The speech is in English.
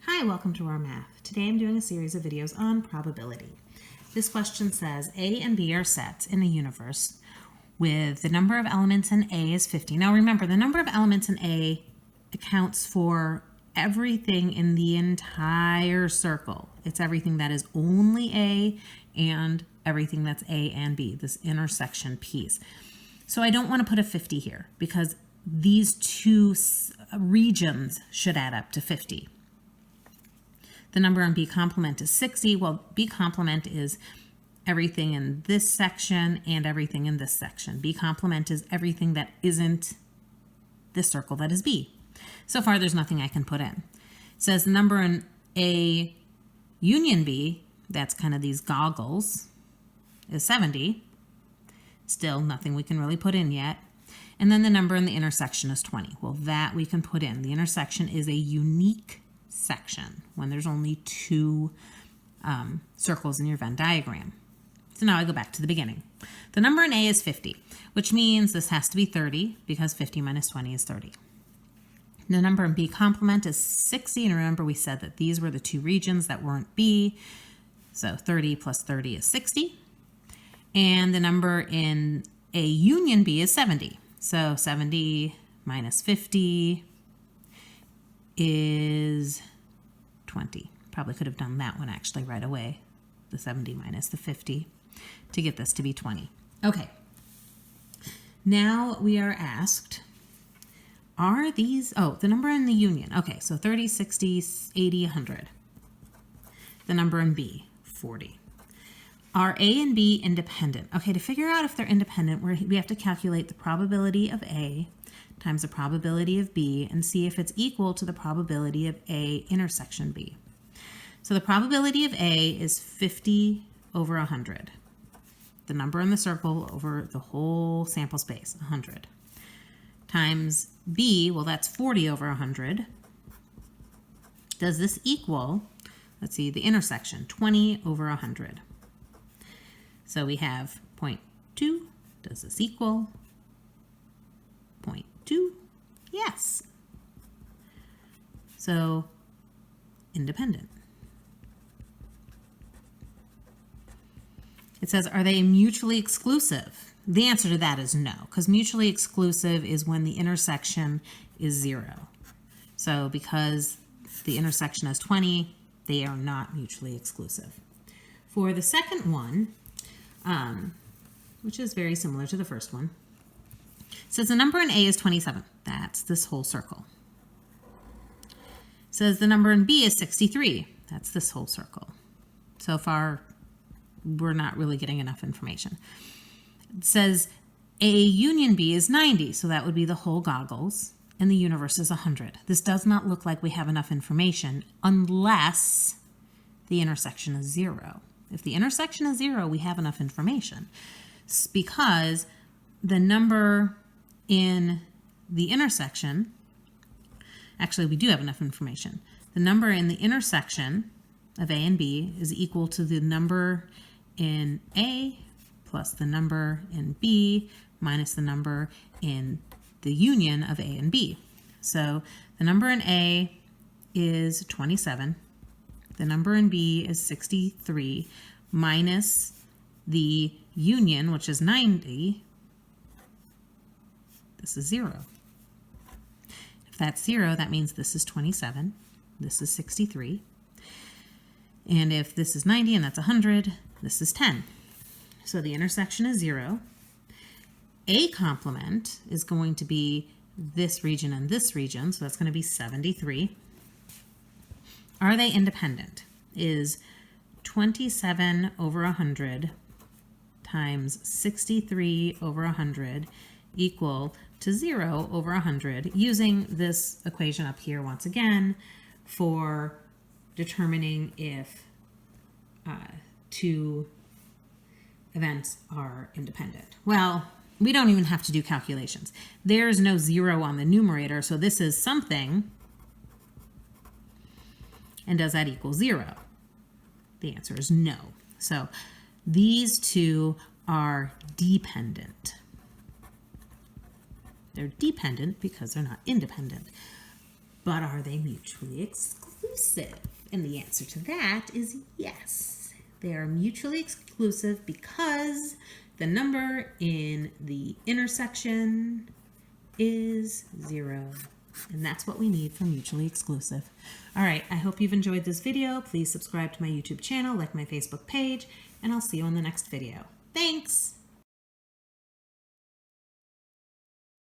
Hi, welcome to our math. Today I'm doing a series of videos on probability. This question says A and B are sets in a universe with the number of elements in A is 50. Now remember, the number of elements in A accounts for everything in the entire circle. It's everything that is only A and everything that's A and B, this intersection piece. So I don't want to put a 50 here because these two regions should add up to 50. The number in B complement is 60. Well, B complement is everything in this section and everything in this section. B complement is everything that isn't this circle that is B. So far, there's nothing I can put in. It says the number in A union B, that's kind of these goggles, is 70. Still nothing we can really put in yet. And then the number in the intersection is 20. Well, that we can put in. The intersection is a unique section when there's only two circles in your Venn diagram. So now I go back to the beginning. The number in A is 50, which means this has to be 30 because 50 minus 20 is 30. The number in B complement is 60, and remember we said that these were the two regions that weren't B, so 30 plus 30 is 60. And the number in A union B is 70, so 70 minus 50 is 20. Probably could have done that one actually right away, the 70 minus the 50, to get this to be 20. Okay, now we are asked, are these, the number in the union, okay, so 30, 60, 80, 100. The number in B, 40. Are A and B independent? Okay, to figure out if they're independent, we have to calculate the probability of A times the probability of B and see if it's equal to the probability of A intersection B. So the probability of A is 50 over 100. The number in the circle over the whole sample space, 100. Times B, well, that's 40 over 100. Does this equal, let's see, the intersection, 20 over 100. So we have 0.2. Does this equal 0.2? Yes. So independent. It says, are they mutually exclusive? The answer to that is no, because mutually exclusive is when the intersection is 0. So because the intersection is 20, they are not mutually exclusive. For the second one, which is very similar to the first one, it says the number in A is 27. That's this whole circle. It says the number in B is 63. That's this whole circle. So far, we're not really getting enough information. It says A union B is 90, so that would be the whole goggles, and the universe is 100. This does not look like we have enough information unless the intersection is 0. If the intersection is 0, we have enough information because the number in the intersection, actually we do have enough information. The number in the intersection of A and B is equal to the number in A plus the number in B minus the number in the union of A and B. So the number in A is 27. The number in B is 63 minus the union, which is 90. This is 0. If that's 0, that means this is 27. This is 63. And if this is 90 and that's 100, this is 10. So the intersection is 0. A complement is going to be this region and this region, so that's going to be 73. Are they independent? Is 27 over 100 times 63 over 100 equal to 0 over 100, using this equation up here once again for determining if two events are independent. Well, we don't even have to do calculations. There's no 0 on the numerator, so this is something. And does that equal 0? The answer is no. So these two are dependent. They're dependent because they're not independent. But are they mutually exclusive? exclusive? And the answer to that is yes. They are mutually exclusive because the number in the intersection is 0. And that's what we need for mutually exclusive. All right, I hope you've enjoyed this video. Please subscribe to my YouTube channel, like my Facebook page, and I'll see you on the next video. Thanks!